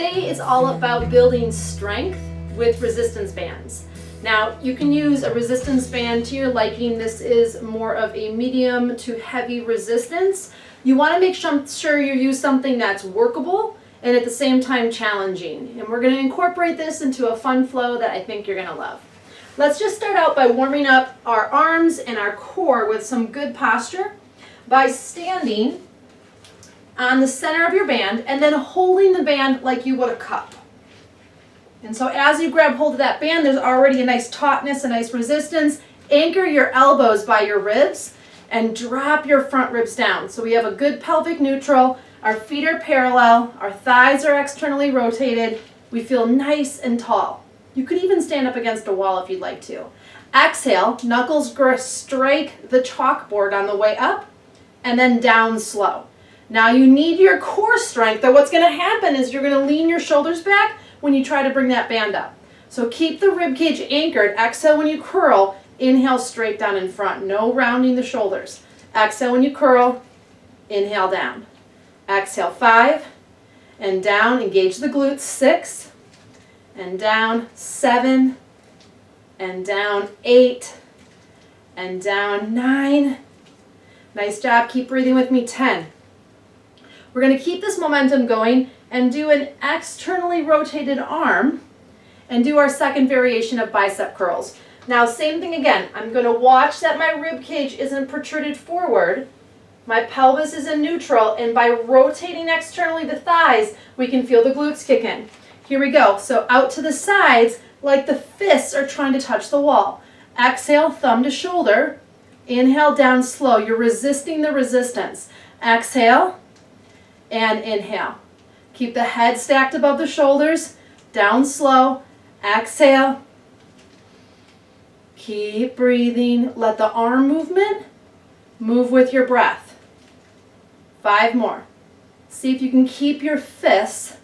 today is all about building strength with resistance bands. Now, you can use a resistance band to your liking. This is more of a medium to heavy resistance. You want to make sure you use something that's workable and at the same time challenging. And we're going to incorporate this into a fun flow that I think you're going to love. Let's just start out by warming up our arms and our core with some good posture by standing on the center of your band and then holding the band like you would a cup. And so as you grab hold of that band, there's already a nice tautness, a nice resistance. Anchor your elbows by your ribs and drop your front ribs down. So we have a good pelvic neutral. Our feet are parallel. Our thighs are externally rotated. We feel nice and tall. You could even stand up against a wall if you'd like to. Exhale, knuckles strike the chalkboard on the way up and then down slow. Now you need your core strength, but what's going to happen is you're going to lean your shoulders back when you try to bring that band up. So keep the rib cage anchored. Exhale when you curl. Inhale straight down in front. No rounding the shoulders. Exhale when you curl. Inhale down. Exhale 5 and down. Engage the glutes. 6 and down. 7 and down. 8 and down. 9. Nice job. Keep breathing with me. 10. We're going to keep this momentum going and do an externally rotated arm and do our second variation of bicep curls. Now, same thing again. I'm going to watch that my rib cage isn't protruded forward. My pelvis is in neutral, and by rotating externally the thighs, we can feel the glutes kick in. Here we go. So out to the sides, like the fists are trying to touch the wall. Exhale, thumb to shoulder. Inhale, down slow. You're resisting the resistance. Exhale and inhale. Keep the head stacked above the shoulders, down slow, exhale. Keep breathing. Let the arm movement move with your breath. 5 more. See if you can keep your fists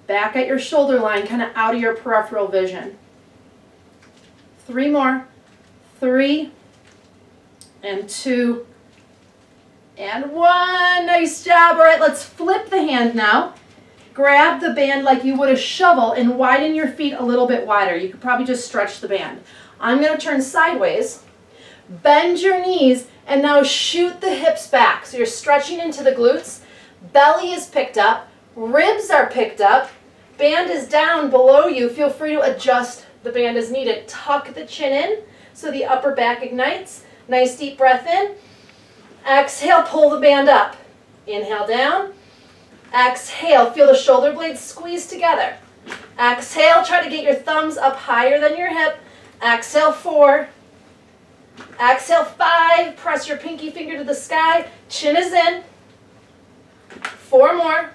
back at your shoulder line, kind of out of your peripheral vision. 3 more. 3 and 2 and 1. Nice job. All right, let's flip the hand now. Grab the band like you would a shovel and widen your feet a little bit wider. You could probably just stretch the band. I'm going to turn sideways. Bend your knees and now shoot the hips back. So you're stretching into the glutes. Belly is picked up. Ribs are picked up. Band is down below you. Feel free to adjust the band as needed. Tuck the chin in so the upper back ignites. Nice deep breath in. Exhale, pull the band up. Inhale down. Exhale, feel the shoulder blades squeeze together. Exhale, try to get your thumbs up higher than your hip. Exhale 4. Exhale 5. Press your pinky finger to the sky. Chin is in. 4 more.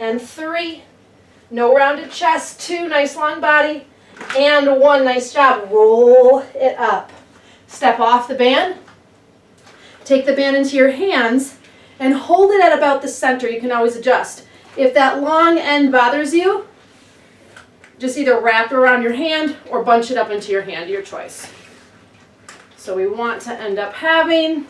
And 3. No rounded chest. 2. Nice long body. And 1. Nice job. Roll it up. Step off the band. Take the band into your hands and hold it at about the center. You can always adjust. If that long end bothers you, just either wrap it around your hand or bunch it up into your hand, your choice. So we want to end up having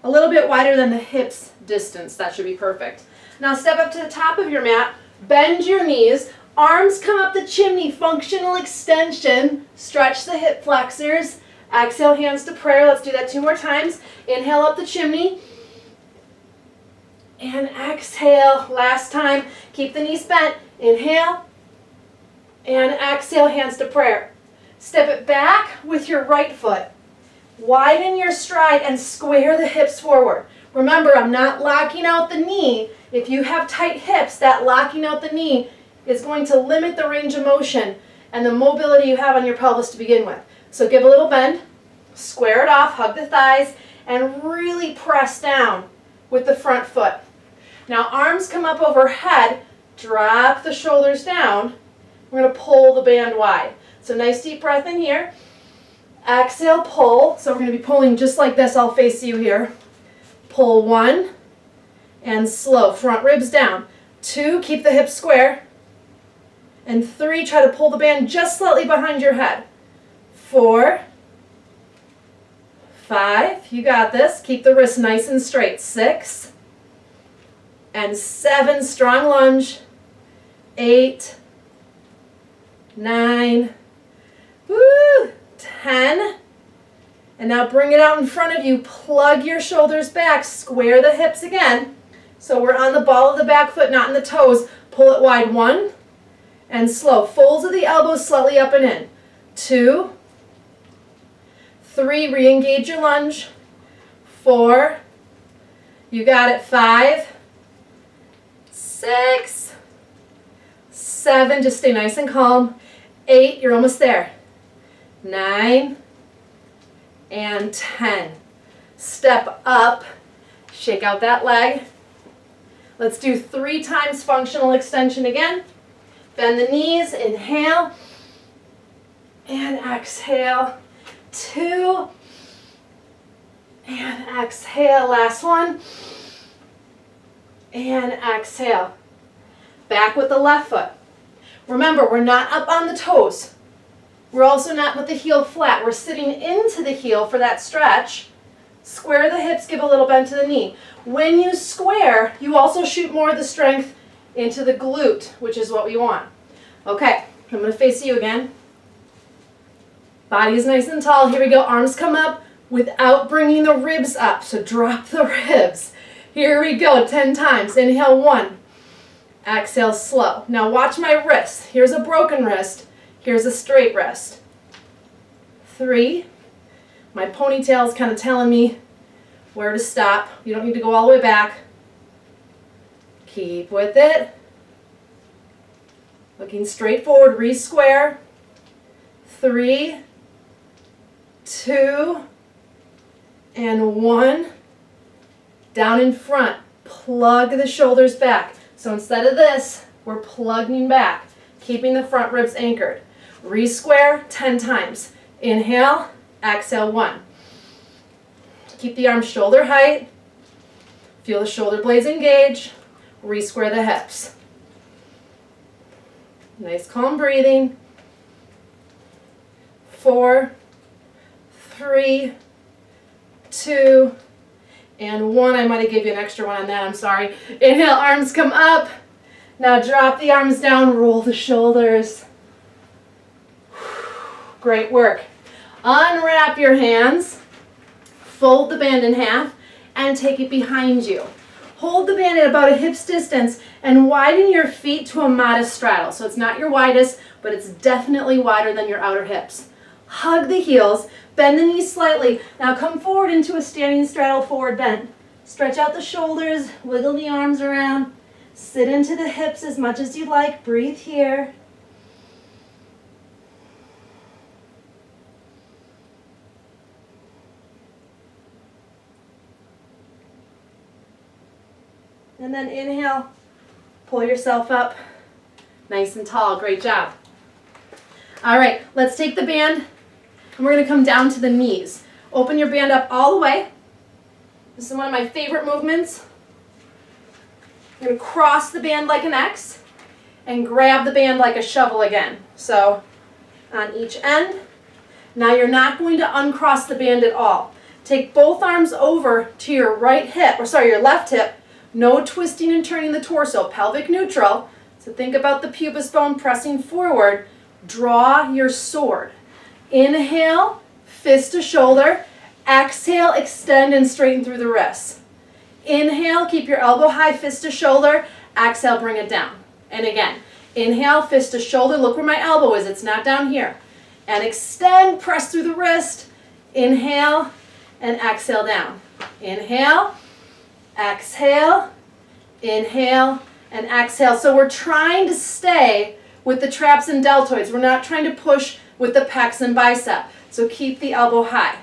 a little bit wider than the hips distance. That should be perfect. Now step up to the top of your mat, bend your knees. Arms come up the chimney, functional extension. Stretch the hip flexors. Exhale, hands to prayer. Let's do that 2 more times. Inhale up the chimney. And exhale. Last time. Keep the knees bent. Inhale. And exhale, hands to prayer. Step it back with your right foot. Widen your stride and square the hips forward. Remember, I'm not locking out the knee. If you have tight hips, that locking out the knee is going to limit the range of motion and the mobility you have on your pelvis to begin with. So give a little bend, square it off, hug the thighs, and really press down with the front foot. Now arms come up overhead, drop the shoulders down. We're going to pull the band wide. So nice deep breath in here. Exhale, pull. So we're going to be pulling just like this. I'll face you here. Pull 1 and slow. Front ribs down. 2, keep the hips square. And 3, try to pull the band just slightly behind your head. 4, 5, you got this. Keep the wrist nice and straight. 6 and 7, strong lunge. 8, 9, woo, 10. And now bring it out in front of you. Plug your shoulders back. Square the hips again. So we're on the ball of the back foot, not in the toes. Pull it wide. 1 and slow. Folds of the elbows slightly up and in. 2, 3, re-engage your lunge. 4, you got it. 5, 6, 7, just stay nice and calm. 8, you're almost there. 9 and 10. Step up, shake out that leg. Let's do 3 times functional extension again. Bend the knees, inhale, and exhale. 2, and exhale. Last one, and exhale. Back with the left foot. Remember, we're not up on the toes. We're also not with the heel flat. We're sitting into the heel for that stretch. Square the hips, give a little bend to the knee. When you square, you also shoot more of the strength into the glute, which is what we want. Okay, I'm going to face you again. Body is nice and tall. Here we go. Arms come up without bringing the ribs up. So drop the ribs. Here we go. 10 times. Inhale, 1. Exhale, slow. Now watch my wrist. Here's a broken wrist. Here's a straight wrist. 3. My ponytail is kind of telling me where to stop. You don't need to go all the way back. Keep with it. Looking straight forward, re-square. 3, 2, and 1. Down in front. Plug the shoulders back. So instead of this, we're plugging back, keeping the front ribs anchored. Re-square 10 times. Inhale, exhale, 1. Keep the arms shoulder height. Feel the shoulder blades engage. Re-square the hips. Nice calm breathing. 4, 3, 2, and 1. I might have given you an extra one on that, I'm sorry. Inhale, arms come up. Now drop the arms down, roll the shoulders. Great work. Unwrap your hands, fold the band in half, and take it behind you. Hold the band at about a hip's distance and widen your feet to a modest straddle. So it's not your widest, but it's definitely wider than your outer hips. Hug the heels, bend the knees slightly. Now come forward into a standing straddle forward bend. Stretch out the shoulders, wiggle the arms around. Sit into the hips as much as you like. Breathe here. And then inhale, pull yourself up, nice and tall. Great job. All right, let's take the band and we're going to come down to the knees. Open your band up all the way. This is one of my favorite movements. You're going to cross the band like an X and grab the band like a shovel again. So on each end. Now you're not going to uncross the band at all. Take both arms over to your right hip, or sorry, your left hip. No twisting and turning the torso, pelvic neutral. So think about the pubis bone pressing forward. Draw your sword. Inhale, fist to shoulder. Exhale, extend and straighten through the wrists. Inhale, keep your elbow high, fist to shoulder. Exhale, bring it down. And again, inhale, fist to shoulder. Look where my elbow is. It's not down here. And extend, press through the wrist. Inhale, and exhale down. Inhale. Exhale, inhale, and exhale. So we're trying to stay with the traps and deltoids. We're not trying to push with the pecs and bicep. So keep the elbow high.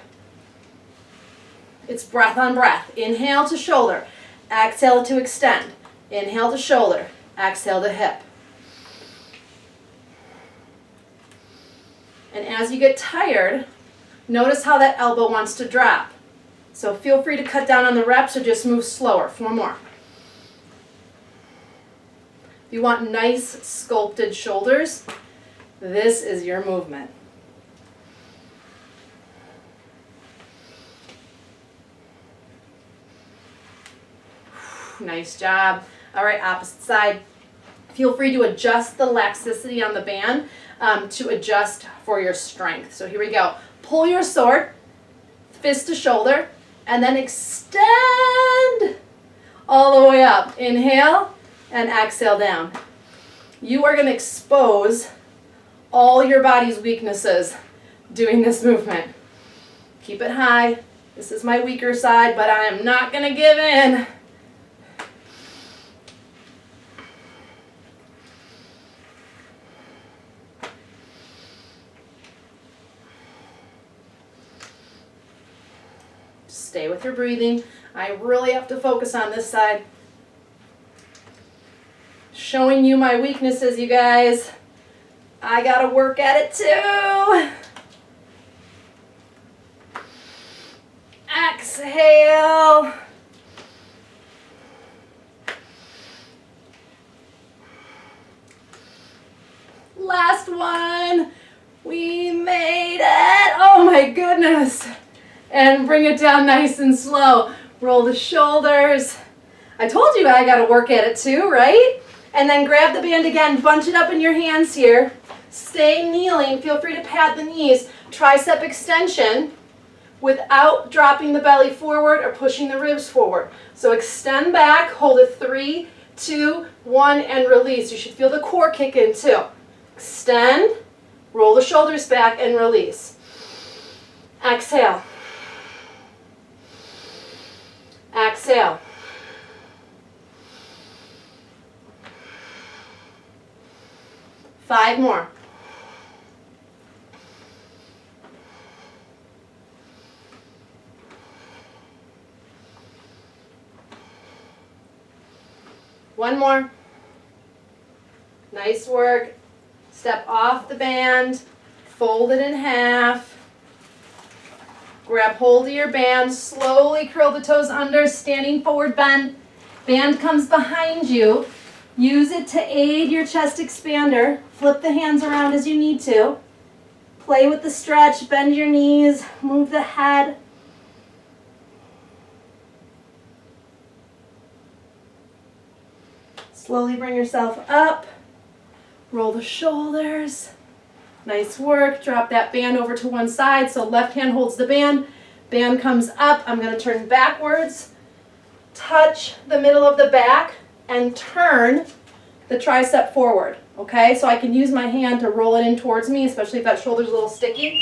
It's breath on breath. Inhale to shoulder. Exhale to extend. Inhale to shoulder. Exhale to hip. And as you get tired, notice how that elbow wants to drop. So feel free to cut down on the reps or just move slower. 4 more. If you want nice sculpted shoulders, this is your movement. Nice job. All right, opposite side. Feel free to adjust the laxity on the band to adjust for your strength. So here we go. Pull your sword, fist to shoulder, and then extend all the way up. Inhale and exhale down. You are going to expose all your body's weaknesses doing this movement. Keep it high. This is my weaker side, but I am not going to give in. Stay with your breathing. I really have to focus on this side. Showing you my weaknesses, you guys. I gotta work at it too. Exhale. Last one. We made it. Oh my goodness. And bring it down nice and slow. Roll the shoulders. I told you I gotta work at it too, right? And then grab the band again, bunch it up in your hands here. Stay kneeling, feel free to pad the knees. Tricep extension without dropping the belly forward or pushing the ribs forward. So extend back, hold it 3, 2, 1, and release. You should feel the core kick in too. Extend, roll the shoulders back, and release. Exhale. Exhale. Five more. One more. Nice work. Step off the band, fold it in half. Grab hold of your band, slowly curl the toes under, standing forward bend. Band comes behind you. Use it to aid your chest expander. Flip the hands around as you need to. Play with the stretch, bend your knees, move the head. Slowly bring yourself up. Roll the shoulders. Nice work. Drop that band over to one side. So left hand holds the band. Band comes up. I'm going to turn backwards. Touch the middle of the back and turn the tricep forward. Okay, so I can use my hand to roll it in towards me, especially if that shoulder's a little sticky.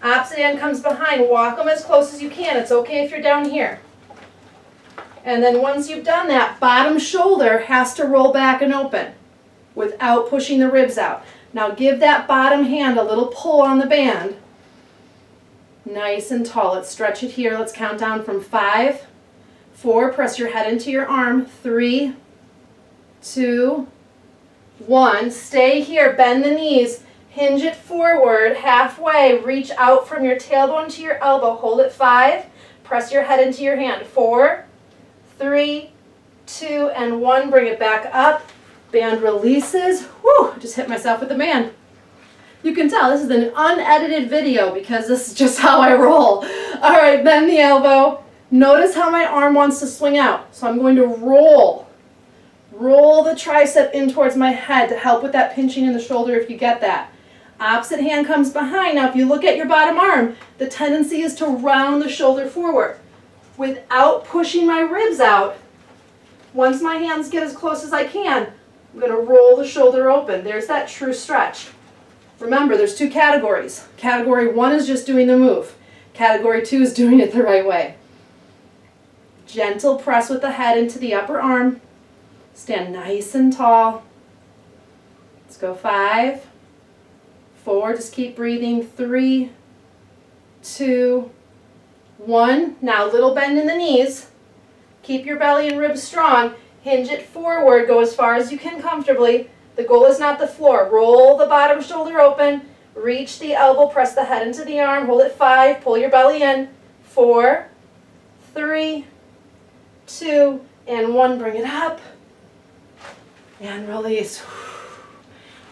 Opposite hand comes behind. Walk them as close as you can. It's okay if you're down here. And then once you've done that, bottom shoulder has to roll back and open without pushing the ribs out. Now give that bottom hand a little pull on the band. Nice and tall. Let's stretch it here. Let's count down from 5, 4. Press your head into your arm. 3, 2, 1. Stay here. Bend the knees. Hinge it forward halfway. Reach out from your tailbone to your elbow. Hold it 5. Press your head into your hand. 4, 3, 2, and 1. Bring it back up. Band releases. Whew, just hit myself with the band. You can tell this is an unedited video because this is just how I roll. All right, bend the elbow. Notice how my arm wants to swing out. So I'm going to roll. Roll the tricep in towards my head to help with that pinching in the shoulder if you get that. Opposite hand comes behind. Now if you look at your bottom arm, the tendency is to round the shoulder forward without pushing my ribs out. Once my hands get as close as I can, I'm going to roll the shoulder open. There's that true stretch. Remember, there's 2 categories. Category 1 is just doing the move. Category 2 is doing it the right way. Gentle press with the head into the upper arm. Stand nice and tall. Let's go 5, 4. Just keep breathing. 3, 2, 1. Now, little bend in the knees. Keep your belly and ribs strong. Hinge it forward. Go as far as you can comfortably. The goal is not the floor. Roll the bottom shoulder open. Reach the elbow. Press the head into the arm. Hold it 5. Pull your belly in. 4, 3, 2, and 1. Bring it up. And release.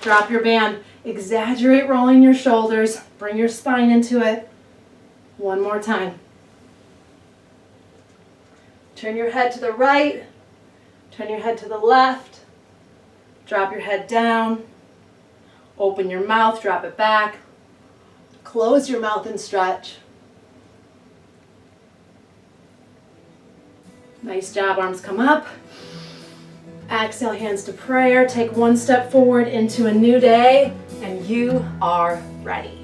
Drop your band. Exaggerate rolling your shoulders. Bring your spine into it. One more time. Turn your head to the right. Turn your head to the left. Drop your head down. Open your mouth, drop it back. Close your mouth and stretch. Nice job, arms come up. Exhale, hands to prayer. Take one step forward into a new day, and you are ready.